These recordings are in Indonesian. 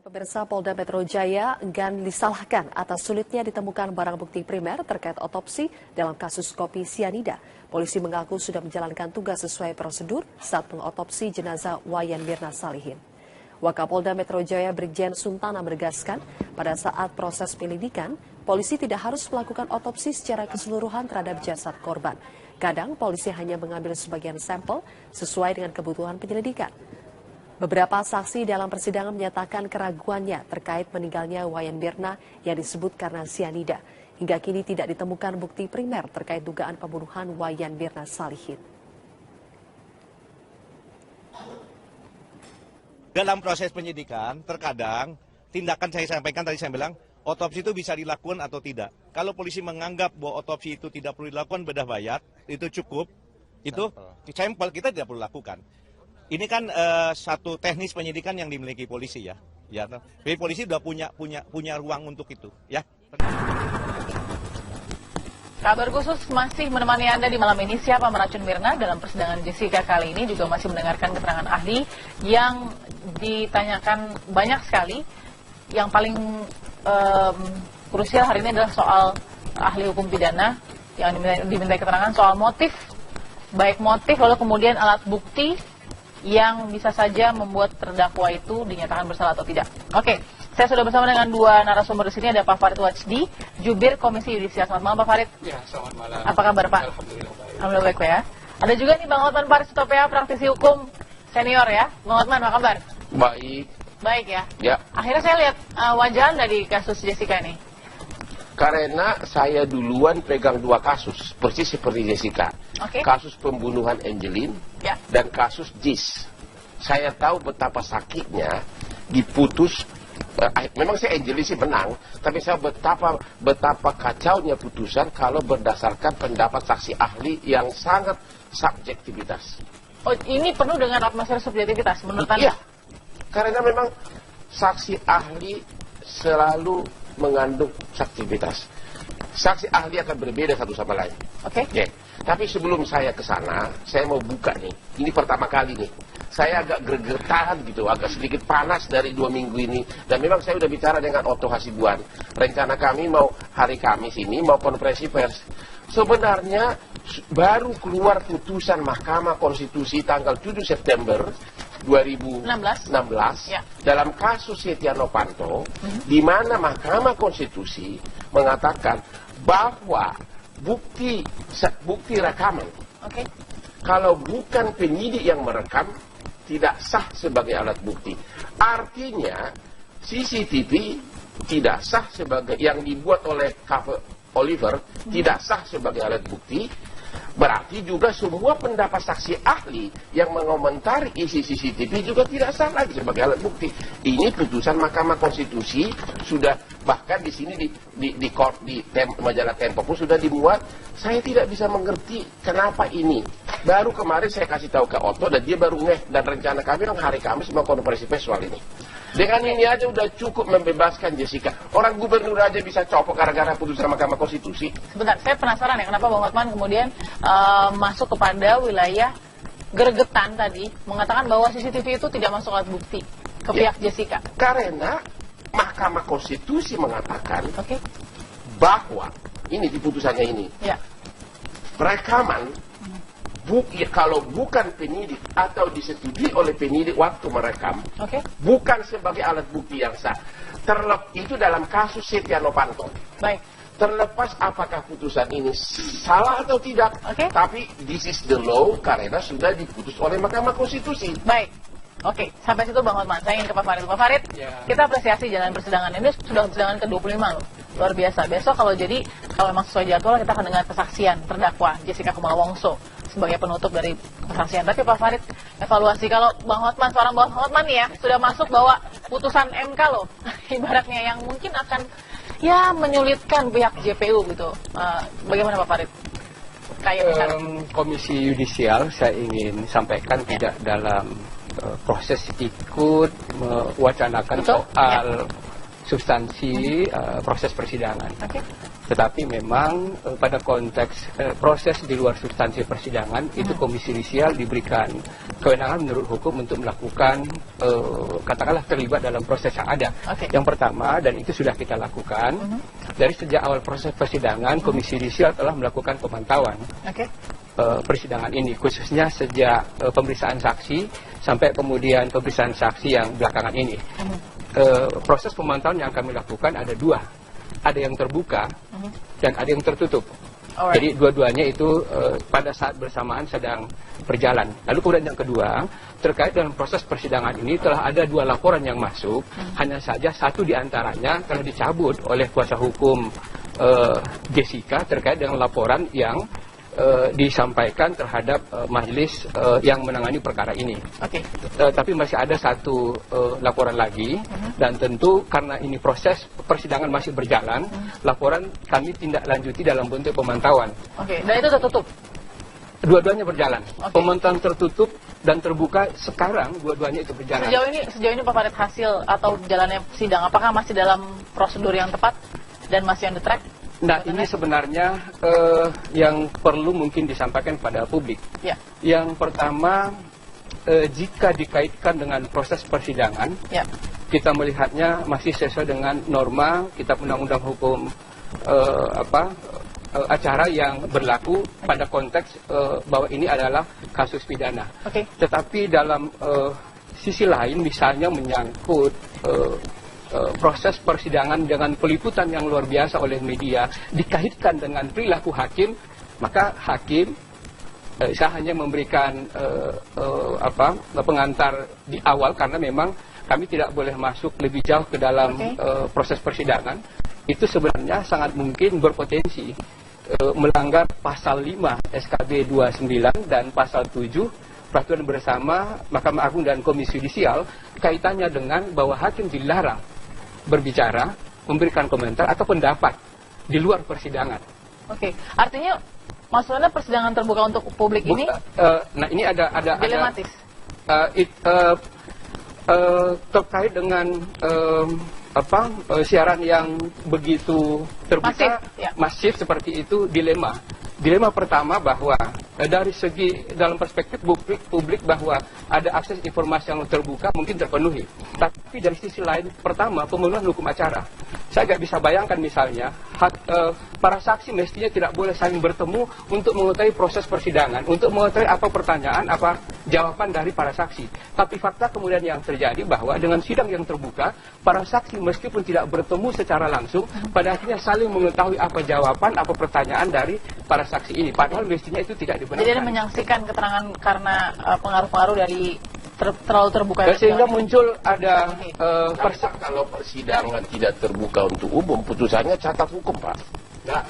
Pemirsa, Polda Metro Jaya enggan disalahkan atas sulitnya ditemukan barang bukti primer terkait otopsi dalam kasus kopi sianida. Polisi mengaku sudah menjalankan tugas sesuai prosedur saat mengotopsi jenazah Wayan Mirna Salihin. Wakapolda Metro Jaya Brigjen Suntana menegaskan, pada saat proses penyelidikan, polisi tidak harus melakukan otopsi secara keseluruhan terhadap jasad korban. Kadang polisi hanya mengambil sebagian sampel sesuai dengan kebutuhan penyelidikan. Beberapa saksi dalam persidangan menyatakan keraguannya terkait meninggalnya Wayan Mirna yang disebut karena sianida. Hingga kini tidak ditemukan bukti primer terkait dugaan pembunuhan Wayan Mirna Salihin. Dalam proses penyidikan, terkadang tindakan saya sampaikan tadi saya bilang, otopsi itu bisa dilakukan atau tidak. Kalau polisi menganggap bahwa otopsi itu tidak perlu dilakukan bedah mayat, itu cukup, itu sampel kita tidak perlu lakukan. Ini kan satu teknis penyidikan yang dimiliki polisi ya. Jadi polisi sudah punya ruang untuk itu ya. Kabar khusus masih menemani Anda di malam ini. Siapa meracun Mirna? Dalam persidangan Jessica kali ini juga masih mendengarkan keterangan ahli yang ditanyakan banyak sekali. Yang paling krusial hari ini adalah soal ahli hukum pidana yang diminta keterangan soal motif, baik motif lalu kemudian alat bukti yang bisa saja membuat terdakwa itu dinyatakan bersalah atau tidak. Oke, saya sudah bersama dengan dua narasumber di sini. Ada Pak Farid Wajdi, Jubir Komisi Yudisial. Selamat malam Pak Farid. Ya, selamat malam. Apa kabar Pak? Alhamdulillah baik. Alhamdulillah baik Pak ya. Ada juga nih Bang Hotman Paris Utopia, praktisi hukum senior ya. Bang Hotman, apa kabar? Baik. Baik ya. Ya. Akhirnya saya lihat wajah Anda di kasus Jessica nih. Karena saya duluan pegang dua kasus, persis seperti Jessica. Oke. Kasus pembunuhan Angelin Ya. dan kasus Jis. Saya tahu betapa sakitnya diputus. Memang saya Angelin sih menang, tapi saya betapa kacaunya putusan kalau berdasarkan pendapat saksi ahli yang sangat subjektivitas. Oh, ini penuh dengan atmosfer subjektivitas menurut Anda? Iya. Karena memang saksi ahli selalu mengandung subjektivitas. Saksi ahli akan berbeda satu sama lain. Oke. Okay. Tapi sebelum saya ke sana, saya mau buka nih. Ini pertama kali nih. Saya agak gregetan gitu, agak sedikit panas dari 2 minggu ini. Dan memang saya sudah bicara dengan Otto Hasibuan. Rencana kami mau hari Kamis ini mau konferensi pers. Sebenarnya baru keluar putusan Mahkamah Konstitusi tanggal 7 September 2016 Ya. dalam kasus Setia Novanto, di mana Mahkamah Konstitusi mengatakan bahwa bukti rekaman, Oke. kalau bukan penyidik yang merekam, tidak sah sebagai alat bukti. Artinya CCTV tidak sah sebagai yang dibuat oleh Oliver tidak sah sebagai alat bukti. Berarti juga semua pendapat saksi ahli yang mengomentari isi CCTV juga tidak sah lagi sebagai alat bukti. Ini putusan Mahkamah Konstitusi sudah, bahkan di sini di majalah Tempo pun sudah dimuat. Saya tidak bisa mengerti kenapa ini. Baru kemarin saya kasih tahu ke Otto dan dia baru ngeh, dan rencana kami hari Kamis mau konferensi pers soal ini. Dengan ini aja udah cukup membebaskan Jessica. Orang gubernur aja bisa copot gara-gara putusan Mahkamah Konstitusi. Sebentar, saya penasaran ya kenapa Bang Hotman kemudian masuk kepada wilayah gregetan tadi, mengatakan bahwa CCTV itu tidak masuk alat bukti ke pihak Jessica. Karena Mahkamah Konstitusi mengatakan Oke. bahwa ini di putusannya ini, Ya. rekaman kalau bukan penyidik atau disetujui oleh penyidik waktu merekam, Oke. bukan sebagai alat bukti yang sah. Itu dalam kasus Setia Novanto. Baik. Terlepas apakah putusan ini salah atau tidak, Oke. tapi this is the law karena sudah diputus oleh Mahkamah Konstitusi. Baik. Oke, sampai situ Bang Hotman. Saya ingin ke Pak Farid. Pak Farid, kita apresiasi jalan persidangan ini, sudah persidangan ke-25 loh. Luar biasa. Besok kalau memang sesuai jadwal, kita akan dengar kesaksian terdakwa Jessica Kumala Wongso sebagai penutup dari kesaksian. Tapi Pak Farid, evaluasi kalau Bang Hotman, seorang Bang Hotman nih ya, sudah masuk bahwa putusan MK loh, ibaratnya yang mungkin akan ya menyulitkan pihak JPU gitu. Bagaimana Pak Farid? Komisi Yudisial saya ingin sampaikan tidak dalam proses ikut mewacanakan soal substansi proses persidangan. Oke. Tetapi memang pada konteks proses di luar substansi persidangan itu Komisi Yudisial diberikan kewenangan menurut hukum untuk melakukan katakanlah terlibat dalam proses yang ada. Yang pertama, dan itu sudah kita lakukan dari sejak awal proses persidangan, Komisi Yudisial telah melakukan pemantauan persidangan ini, khususnya sejak pemeriksaan saksi sampai kemudian pemeriksaan saksi yang belakangan ini. Proses pemantauan yang kami lakukan ada dua. Ada yang terbuka dan ada yang tertutup. Jadi dua-duanya itu pada saat bersamaan sedang berjalan. Lalu kemudian yang kedua, terkait dengan proses persidangan ini telah ada dua laporan yang masuk. Hanya saja satu diantaranya telah dicabut oleh kuasa hukum Jessica terkait dengan laporan yang disampaikan terhadap majelis yang menangani perkara ini. Tapi masih ada satu laporan lagi, dan tentu karena ini proses persidangan masih berjalan, laporan kami tindak lanjuti dalam bentuk pemantauan. Dan itu tertutup? Dua-duanya berjalan. Pemantauan tertutup dan terbuka sekarang dua-duanya itu berjalan. Sejauh ini Pak Farid, hasil atau jalannya sidang apakah masih dalam prosedur yang tepat dan masih on the track? Nah, ini sebenarnya yang perlu mungkin disampaikan kepada publik. Yang pertama, jika dikaitkan dengan proses persidangan, kita melihatnya masih sesuai dengan norma Kitab Undang-Undang Hukum acara yang berlaku pada konteks bahwa ini adalah kasus pidana. Tetapi dalam sisi lain, misalnya menyangkut proses persidangan dengan peliputan yang luar biasa oleh media dikaitkan dengan perilaku hakim, maka hakim saya hanya memberikan pengantar di awal karena memang kami tidak boleh masuk lebih jauh ke dalam proses persidangan. Itu sebenarnya sangat mungkin berpotensi melanggar pasal 5 SKB 29 dan pasal 7 Peraturan Bersama Mahkamah Agung dan Komisi Yudisial, kaitannya dengan bahwa hakim dilarang berbicara, memberikan komentar atau pendapat di luar persidangan. Artinya maksudnya persidangan terbuka untuk publik ini? Nah, ini ada dilematis. Terkait dengan siaran yang begitu terbuka, masif seperti itu, dilema. Dilema pertama bahwa dari segi dalam perspektif publik bahwa ada akses informasi yang terbuka mungkin terpenuhi. Tapi dari sisi lain, pertama pemenuhan hukum acara. Saya nggak bisa bayangkan misalnya para saksi mestinya tidak boleh saling bertemu untuk mengetahui proses persidangan, untuk mengetahui apa pertanyaan, apa jawaban dari para saksi. Tapi fakta kemudian yang terjadi bahwa dengan sidang yang terbuka, para saksi meskipun tidak bertemu secara langsung, pada akhirnya saling mengetahui apa jawaban, apa pertanyaan dari para saksi ini. Padahal mestinya itu tidak dibenarkan. Jadi ada menyaksikan keterangan karena pengaruh-pengaruh dari terlalu terbuka. Sehingga muncul ada kalau persidangan tidak terbuka untuk umum, putusannya catat hukum, Pak. Nah,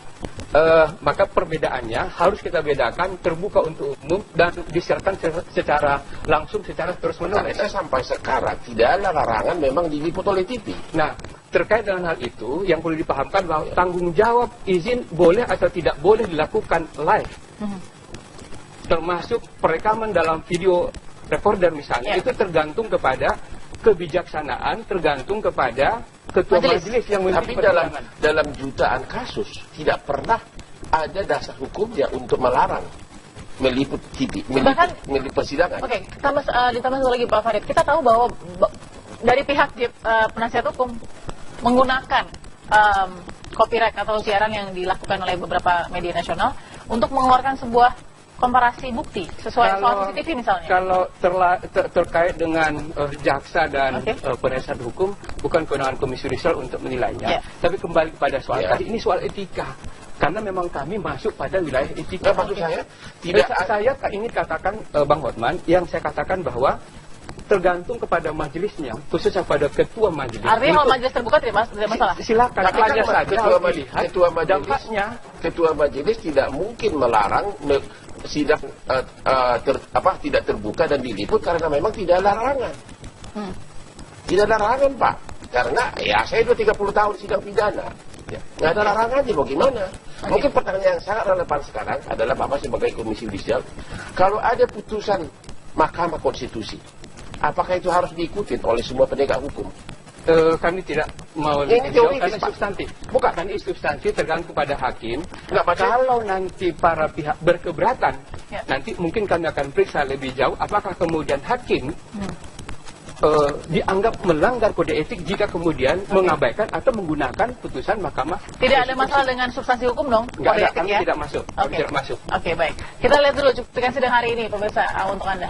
maka perbedaannya harus kita bedakan terbuka untuk umum dan disiarkan secara langsung, secara terus-menerus. Sampai sekarang tidak ada larangan memang diliput oleh TV. Nah, terkait dengan hal itu yang perlu dipahamkan bahwa tanggung jawab izin boleh atau tidak boleh dilakukan live, termasuk perekaman dalam video recorder misalnya, itu tergantung kepada kebijaksanaan, tergantung kepada ketua majelis yang tapi dalam jutaan kasus tidak pernah ada dasar hukumnya untuk melarang meliput TV, meliput persidangan. Ditambah satu lagi Pak Farid, kita tahu bahwa dari pihak penasihat hukum menggunakan copyright atau siaran yang dilakukan oleh beberapa media nasional untuk mengeluarkan sebuah komparasi bukti sesuai soal CCTV misalnya. Kalau terkait dengan jaksa dan penasihat hukum, bukan kewenangan Komisi Yudisial untuk menilainya. Tapi kembali kepada soal tadi, ini soal etika. Karena memang kami masuk pada wilayah etika. Maksud saya, saya ingin katakan Bang Hotman, yang saya katakan bahwa tergantung kepada majelisnya, khususnya pada ketua majelis. Artinya kalau majelis terbuka tidak masalah? Silakan, hanya saja ketua majelis tidak mungkin melarang sidang tidak terbuka dan diliput karena memang tidak ada larangan. Tidak ada larangan, Pak. Karena saya 30 tahun sidang pidana. Nggak ada larangannya, bagaimana? Mungkin pertanyaan yang sangat relevan sekarang adalah Bapak sebagai Komisi Yudisial, kalau ada putusan Mahkamah Konstitusi, apakah itu harus diikuti oleh semua penegak hukum? kami tidak mau Ini lebih jauh teoritis, karena Pak. substantif. Bukan, karena substansi tergantung kepada hakim. Nggak baca. Kalau nanti para pihak berkeberatan, Ya. nanti mungkin kami akan periksa lebih jauh apakah kemudian hakim dianggap melanggar kode etik jika kemudian mengabaikan atau menggunakan putusan mahkamah. Tidak ada masalah dengan substansi hukum dong? Nggak Kode ada, etik kami ya? tidak masuk. Kami Oke. tidak masuk. Oke, baik. Kita lihat dulu cuplikan sidang hari ini, pemirsa, untuk Anda.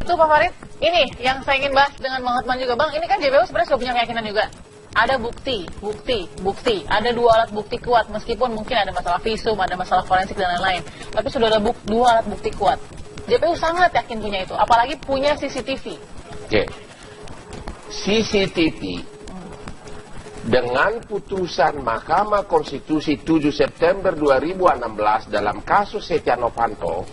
Itu Pak Farid, ini yang saya ingin bahas dengan Bang Hotman juga. Bang, ini kan JPU sebenarnya sudah punya keyakinan juga. Ada bukti. Ada 2 alat bukti kuat, meskipun mungkin ada masalah visum, ada masalah forensik dan lain-lain. Tapi sudah ada 2 alat bukti kuat. JPU sangat yakin punya itu, apalagi punya CCTV. Oke. CCTV dengan putusan Mahkamah Konstitusi 7 September 2016 dalam kasus Setia Novanto,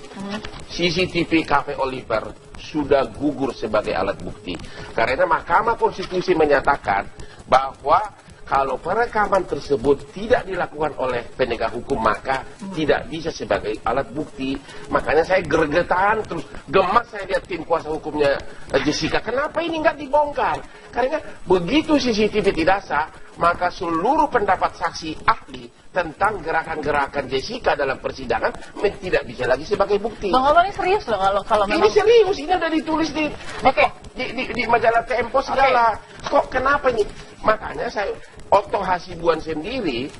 CCTV Cafe Oliver sudah gugur sebagai alat bukti. Karena Mahkamah Konstitusi menyatakan bahwa kalau perekaman tersebut tidak dilakukan oleh penegak hukum, maka tidak bisa sebagai alat bukti. Makanya saya gregetan, terus gemas saya lihat tim kuasa hukumnya Jessica. Kenapa ini nggak dibongkar? Karena begitu CCTV tidak sah, maka seluruh pendapat saksi ahli tentang gerakan-gerakan Jessica dalam persidangan tidak bisa lagi sebagai bukti. Bang Hotman ini serius loh kalau Ini memang... serius, ini udah ditulis di Oke. di majalah Tempo segala. Kok kenapa ini? Makanya saya Otto Hasibuan sendiri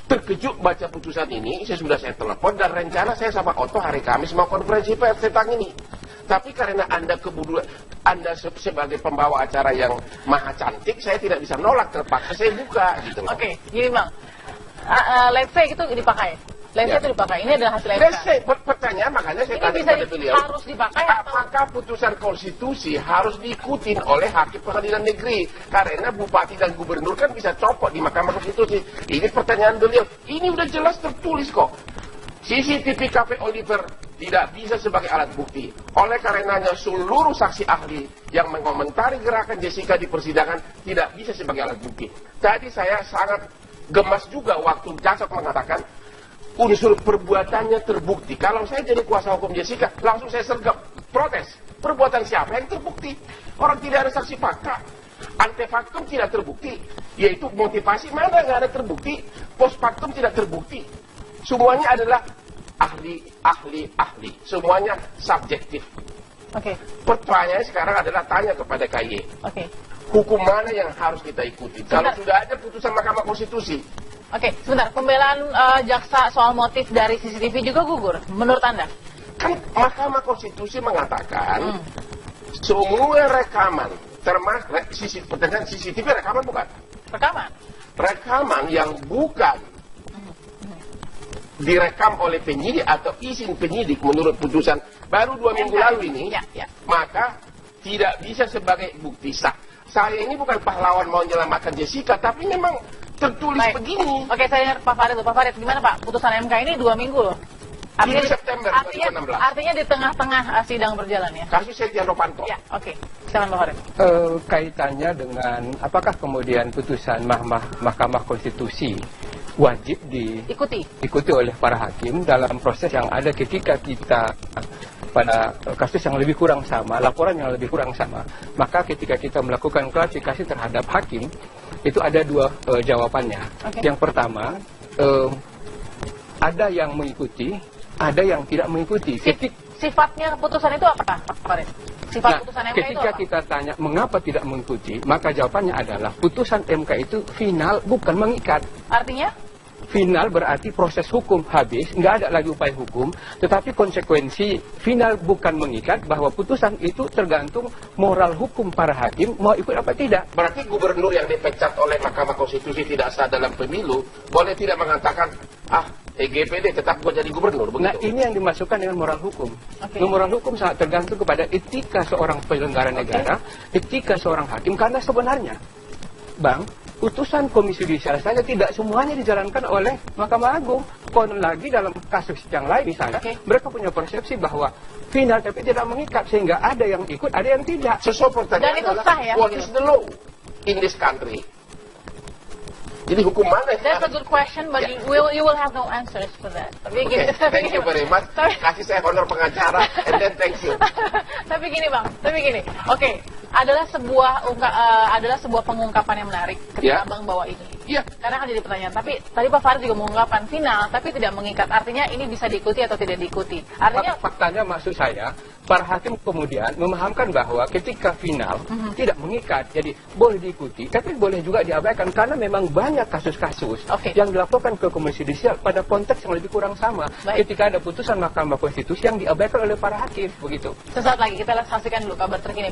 terkejut baca putusan ini. Saya telepon dan rencana saya sama Otto hari Kamis mau konferensi pers tentang ini. Tapi karena Anda sebagai pembawa acara yang maha cantik, saya tidak bisa menolak, terpaksa saya buka gitu loh. Oke, gini Bang. Let's say itu dipakai. Let's say Ya. itu dipakai. Ini adalah hasil MK. Pertanyaan makanya saya Ini tanya bisa kepada beliau. harus dipakai atau... Apakah putusan konstitusi harus diikutin oleh hakim pengadilan negeri? Karena bupati dan gubernur kan bisa copot di Mahkamah Konstitusi. Ini pertanyaan beliau. Ini udah jelas tertulis kok. CCTV Cafe Oliver tidak bisa sebagai alat bukti. Oleh karenanya seluruh saksi ahli yang mengomentari gerakan Jessica di persidangan tidak bisa sebagai alat bukti. Tadi saya sangat gemas juga waktu jaksa mengatakan unsur perbuatannya terbukti. Kalau saya jadi kuasa hukum Jessica, langsung saya sergap, protes. Perbuatan siapa yang terbukti? Orang tidak ada saksi fakta. Antefaktum tidak terbukti. Yaitu motivasi mana nggak ada terbukti. Post factum tidak terbukti. Semuanya adalah ahli. Semuanya subjektif. Oke. Pertanyaannya sekarang adalah tanya kepada KY. Oke. Hukum mana yang harus kita ikuti? Kalau Sebentar. sudah ada putusan Mahkamah Konstitusi, Oke, sebentar. Pembelaan jaksa soal motif dari CCTV juga gugur, menurut Anda? kan Mahkamah Konstitusi mengatakan semua rekaman termasuk CCTV rekaman bukan? Rekaman. Rekaman yang bukan direkam oleh penyidik atau izin penyidik menurut putusan baru 2 minggu lalu ini, Ya. maka tidak bisa sebagai bukti sah. Saya ini bukan pahlawan mau menyelamatkan Jessica, tapi memang tertulis Baik. begini. Oke, saya dengar Pak Farid. Pak Farid, gimana Pak? Putusan MK ini 2 minggu loh. 7 September 2016. Artinya di tengah-tengah sidang berjalan ya? Kasus Setia Novanto. Ya, oke. Silakan Pak Farid. Kaitannya dengan apakah kemudian putusan Mahkamah Konstitusi wajib diikuti oleh para hakim dalam proses yang ada ketika kita pada kasus yang lebih kurang sama, laporan yang lebih kurang sama, maka ketika kita melakukan klarifikasi terhadap hakim, itu ada 2 jawabannya. Oke. Yang pertama, ada yang mengikuti, ada yang tidak mengikuti. Sifatnya putusan itu apa Pak Farid? Sifat Nah, putusan MK itu ketika apa? kita tanya mengapa tidak mengikuti, maka jawabannya adalah putusan MK itu final, bukan mengikat. Artinya? Final berarti proses hukum habis, nggak ada lagi upaya hukum, tetapi konsekuensi final bukan mengikat, bahwa putusan itu tergantung moral hukum para hakim mau ikut apa tidak. Berarti gubernur yang dipecat oleh Mahkamah Konstitusi tidak sah dalam pemilu, boleh tidak mengatakan, EGPD tetap gue jadi gubernur, begitu? Nah, ini yang dimasukkan dengan moral hukum. Oke. Moral hukum sangat tergantung kepada etika seorang penyelenggara negara, etika seorang hakim, karena sebenarnya, Bang, putusan Komisi Yudisial saja tidak semuanya dijalankan oleh Mahkamah Agung. Konon lagi dalam kasus yang lain misalnya, mereka punya persepsi bahwa final tapi tidak mengikat, sehingga ada yang ikut, ada yang tidak. Sesuai pertanyaan Dan itu adalah, sah ya? what is the law in this country? Jadi hukum mana? That's a good question, but you will have no answers for that. Tapi Okay, thank you very much. Tapi- Kasih saya honor pengacara, and then thank you. tapi gini Bang, Oke, adalah sebuah pengungkapan yang menarik ketika Abang bawa ini. Iya. Karena kan jadi pertanyaan. Tapi tadi Pak Farid juga mengungkapkan final, tapi tidak mengikat. Artinya ini bisa diikuti atau tidak diikuti. Artinya faktanya maksud saya, para hakim kemudian memahamkan bahwa ketika final tidak mengikat, jadi boleh diikuti, tapi boleh juga diabaikan karena memang banyak kasus-kasus yang dilaporkan ke Komisi Judisial pada konteks yang lebih kurang sama. Ketika ada putusan Mahkamah Konstitusi yang diabaikan oleh para hakim, begitu. Sesaat lagi kita saksikan dulu kabar terkini.